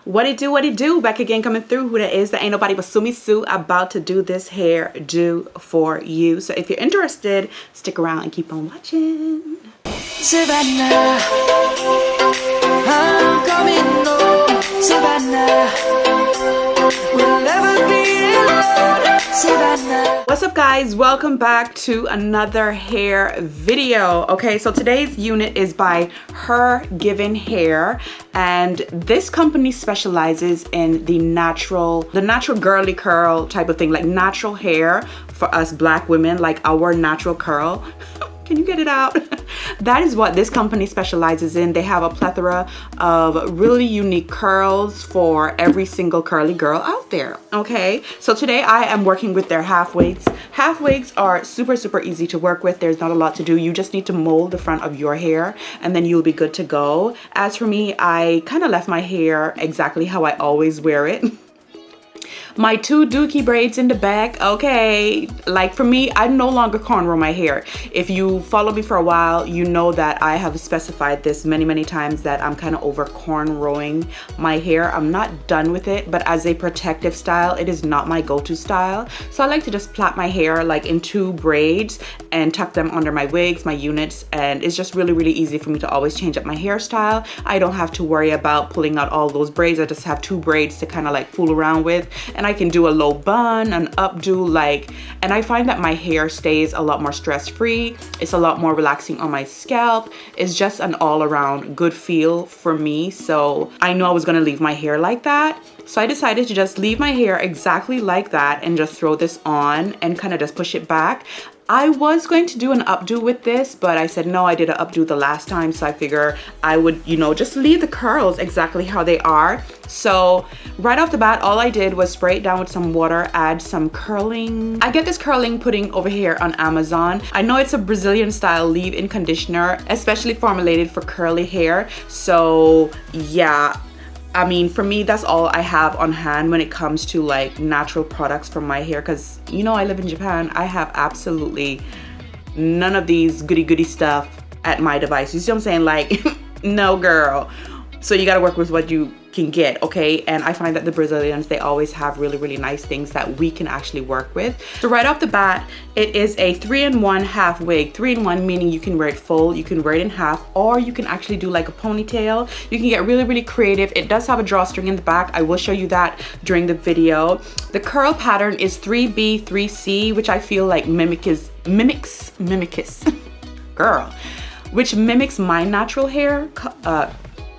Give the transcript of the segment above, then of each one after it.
What it do? Back again, coming through. Who that is? That ain't nobody but Sumi Sue, about to do this hair do for you. So if you're interested, stick around and keep on watching. Savannah, I'm coming home. Savannah, we'll never be alone. Savannah. What's up, guys? Welcome back to another hair video. Okay, so today's unit is by HerGivenHair, and this company specializes in the natural girly curl type of thing, like natural hair for us black women, like our natural curl. Can you get it out? That is what this company specializes in. They have a plethora of really unique curls for every single curly girl out there. Okay, so today I am working with their half wigs. Half wigs are super easy to work with. There's not a lot to do. You just need to mold the front of your hair and then you'll be good to go. As for me, I kind of left my hair exactly how I always wear it. My two dookie braids in the back. Okay, like for me, I no longer cornrow my hair. If you follow me for a while, you know that I have specified this many times that I'm kind of over cornrowing my hair. I'm not done with it, but as a protective style, it is not my go-to style. So I like to just plait my hair like in two braids and tuck them under my wigs, my units, and it's just really easy for me to always change up my hairstyle. I don't have to worry about pulling out all those braids. I just have two braids to kind of like fool around with, and I can do a low bun, an updo, and I find that my hair stays a lot more stress-free. It's a lot more relaxing on my scalp. It's just an all-around good feel for me. So I knew I was gonna leave my hair like that. So I decided to just leave my hair exactly like that and just throw this on and kind of just push it back. I was going to do an updo with this, but I said no, I did an updo the last time, so I figure I would, just leave the curls exactly how they are. So right off the bat, all I did was spray it down with some water, add some curling. I get this curling pudding over here on Amazon. I know it's a Brazilian style leave-in conditioner, especially formulated for curly hair. So yeah, I mean, for me, that's all I have on hand when it comes to like natural products for my hair, because I live in Japan. I have absolutely none of these goody stuff at my device. You see what I'm saying? Like, no girl. So you gotta work with what you can get, okay? And I find that the Brazilians, they always have really nice things that we can actually work with. So right off the bat, it is a 3-in-1 half wig. 3-in-1 meaning you can wear it full, you can wear it in half, or you can actually do like a ponytail. You can get really creative. It does have a drawstring in the back. I will show you that during the video. The curl pattern is 3B 3C, which I feel like mimics girl, which mimics my natural hair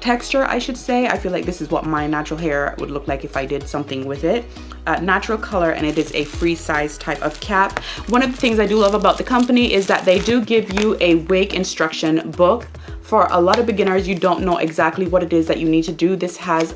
texture, I should say. I feel like this is what my natural hair would look like if I did something with it. Natural color, and it is a free size type of cap. One of the things I do love about the company is that they do give you a wig instruction book. For a lot of beginners, you don't know exactly what it is that you need to do. This has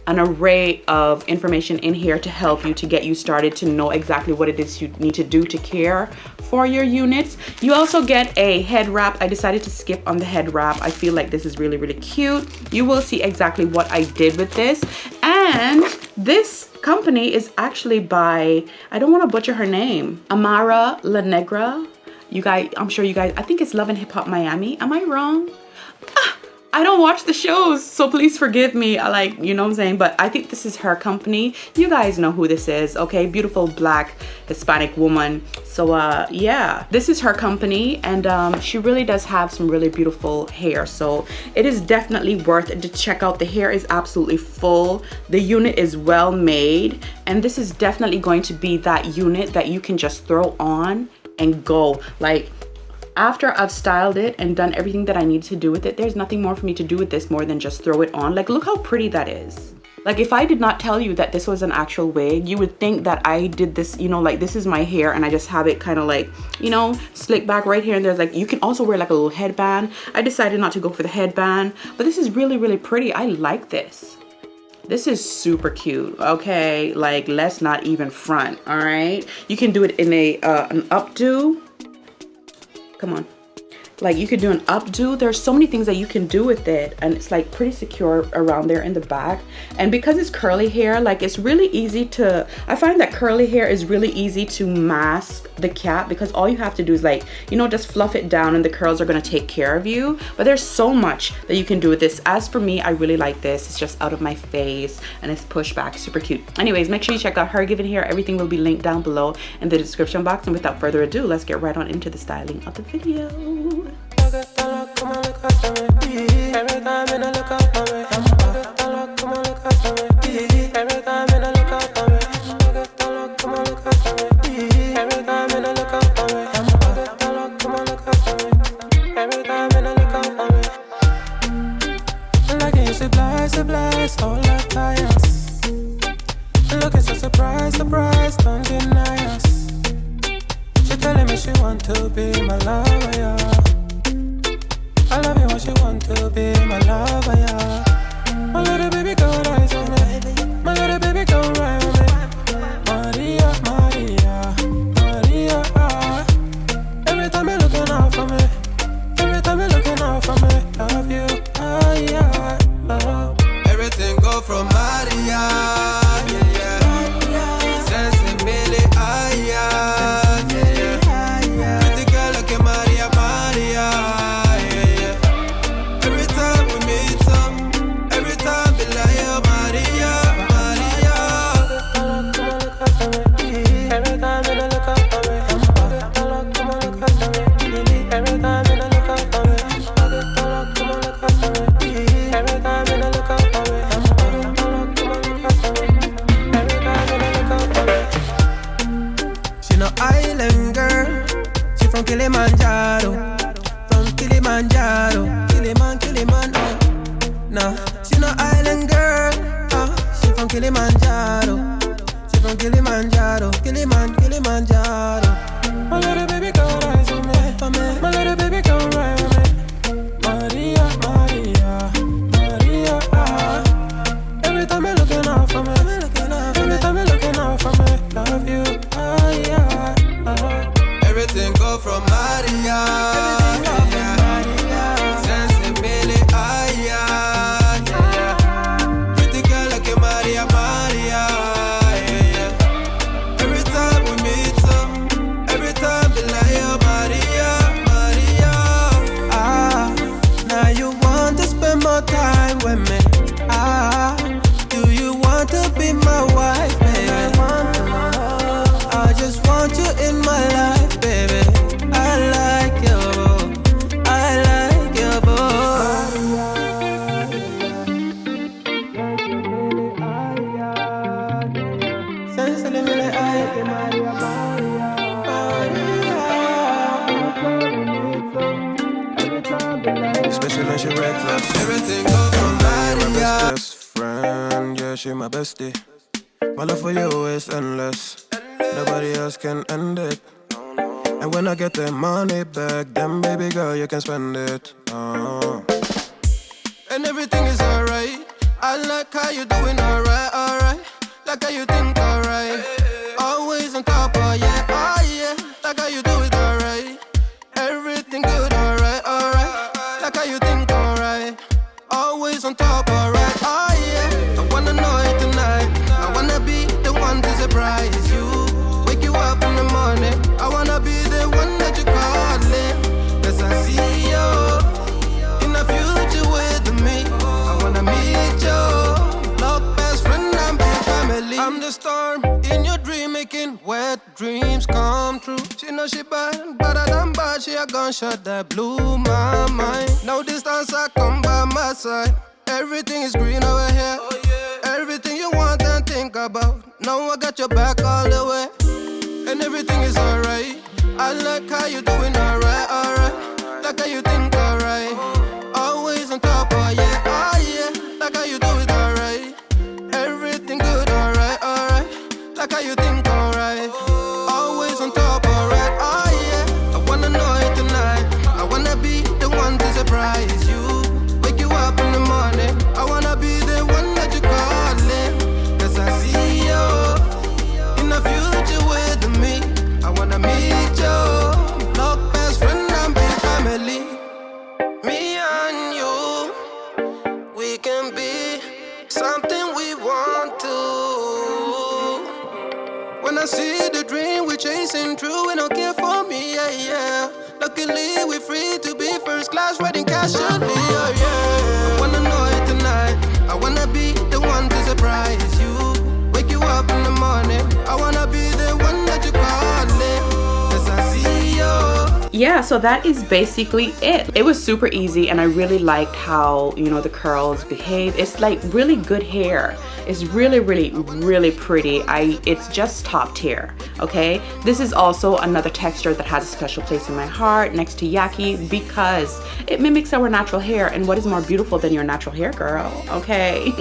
an array of information in here to help you, to get you started, to know exactly what it is you need to do to care for your units. You also get a head wrap. I decided to skip on the head wrap. I feel like this is really cute. You will see exactly what I did with this. And this company is actually by, I don't want to butcher her name, Amara La Negra. You guys, I'm sure you guys, I think it's Love and Hip Hop Miami. Am I wrong? I don't watch the shows, so please forgive me. I like, you know what I'm saying? But I think this is her company. You guys know who this is, okay? Beautiful black Hispanic woman. So yeah, this is her company, and she really does have some really beautiful hair. So it is definitely worth it to check out. The hair is absolutely full. The unit is well made, and this is definitely going to be that unit that you can just throw on and go. Like, after I've styled it and done everything that I need to do with it, there's nothing more for me to do with this more than just throw it on. Like, look how pretty that is. Like, if I did not tell you that this was an actual wig, you would think that I did this, like this is my hair and I just have it kind of like, slick back right here. And there's like, you can also wear like a little headband. I decided not to go for the headband, but this is really pretty. I like this. This is super cute, okay? Like, let's not even front, all right? You can do it in an updo. Come on. Like you could do an updo. There's so many things that you can do with it, and it's like pretty secure around there in the back. And because it's curly hair, like it's really easy to, I find that curly hair is really easy to mask the cap, because all you have to do is like, you know, just fluff it down and the curls are gonna take care of you. But there's so much that you can do with this. As for me, I really like this. It's just out of my face and it's pushed back, super cute. Anyways, make sure you check out HerGivenHair. Everything will be linked down below in the description box. And without further ado, let's get right on into the styling of the video. Looking so surprised, don't deny us. She telling me she want to be my lover, yeah. I love you when she want to be my lover, yeah. My little baby go rise on me. My little baby go ride on me. Maria, Maria, Maria, ah. Every time you're looking out for me. Every time you're looking out for me. Love you, ah, yeah, love. Everything go from Maria. Kilimanjaro, from Kilimanjaro, Kilimanjaro. Nah, she no island girl, she from Kilimanjaro, she from Kilimanjaro, Kilimanjaro. My little baby go rise with me, my little baby go ride with me. Maria, Maria, Maria, ah. Every time you're looking out for me, every time you're looking out for me, love you, ah, yeah, everything go from Maria. Everything go from Maria. Sensibility, ah, yeah, yeah. Pretty girl like a Maria, Maria, yeah, yeah. Every time we meet up, every time be like, oh, Maria, Maria. Ah, now you want to spend more time with me. Ah, do you want to be my wife, baby? I just want you in my life, baby. I like you, I like you, especially when she reckless. Everything go from Maria. My best friend, yeah, she my bestie. My love for you is endless. Nobody else can end it. And when I get the money back, then baby girl, you can spend it. And everything is alright. I like how you doing alright, alright. Like how you think alright. Always on top, oh yeah, oh yeah. Like how you do it alright. Everything good, alright, alright. Like how you think alright. Always on top, alright, oh yeah. I wanna know it tonight. I wanna be the one to surprise you. Wake you up in the morning. I wanna be the one that you calling. Cause I see you in the future with me. I wanna meet you. Love, best friend, and big family. I'm the storm in your dream, making wet dreams come true. She know she bad, better than bad. She a gunshot that blew my mind. No distance, I come by my side. Everything is green over here. Oh, yeah. Everything you want and think about. Now I got your back all the way. And everything is alright. I like how you doing alright, alright. Like how you think alright. Always on top, oh yeah, oh yeah. Like how you do it alright. Everything good, alright, alright. Like how you think alright. Always on top, alright, oh yeah. I wanna know it tonight. I wanna be the one to surprise you. Wake you up in the morning. I wanna be the one that you calling. Cause I see you in the future with me. I wanna meet you. Love, best friend, and big family. I see the dream we're chasing true, and okay for me, yeah, yeah. Luckily, we're free to be first class, riding casually, oh yeah. I wanna know it tonight. I wanna be the one to surprise you. Wake you up in the morning. I wanna be the one that you call it. 'Cause I see you. Yeah, so that is basically it. It was super easy, and I really liked how, you know, the curls behave. It's like really good hair. It's really, really, really pretty. It's just top tier, okay? This is also another texture that has a special place in my heart next to Yaki because it mimics our natural hair, and what is more beautiful than your natural hair, girl, okay?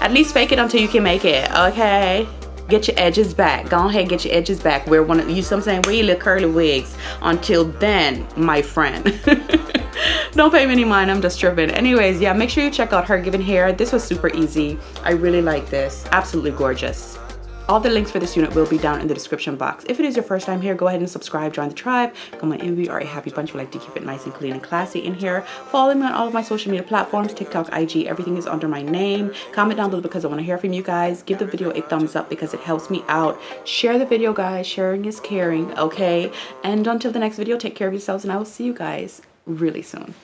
At least fake it until you can make it, okay? Get your edges back. Go ahead, get your edges back. Wear one of you. So I'm saying, wear your little curly wigs. Until then, my friend. Don't pay me any mind. I'm just tripping. Anyways, yeah, make sure you check out HerGivenHair. This was super easy. I really like this. Absolutely gorgeous. All the links for this unit will be down in the description box. If it is your first time here, go ahead and subscribe, join the tribe. Come on in, we are a happy bunch. We like to keep it nice and clean and classy in here. Follow me on all of my social media platforms, TikTok, IG, everything is under my name. Comment down below because I want to hear from you guys. Give the video a thumbs up because it helps me out. Share the video, guys. Sharing is caring, okay? And until the next video, take care of yourselves, and I will see you guys really soon.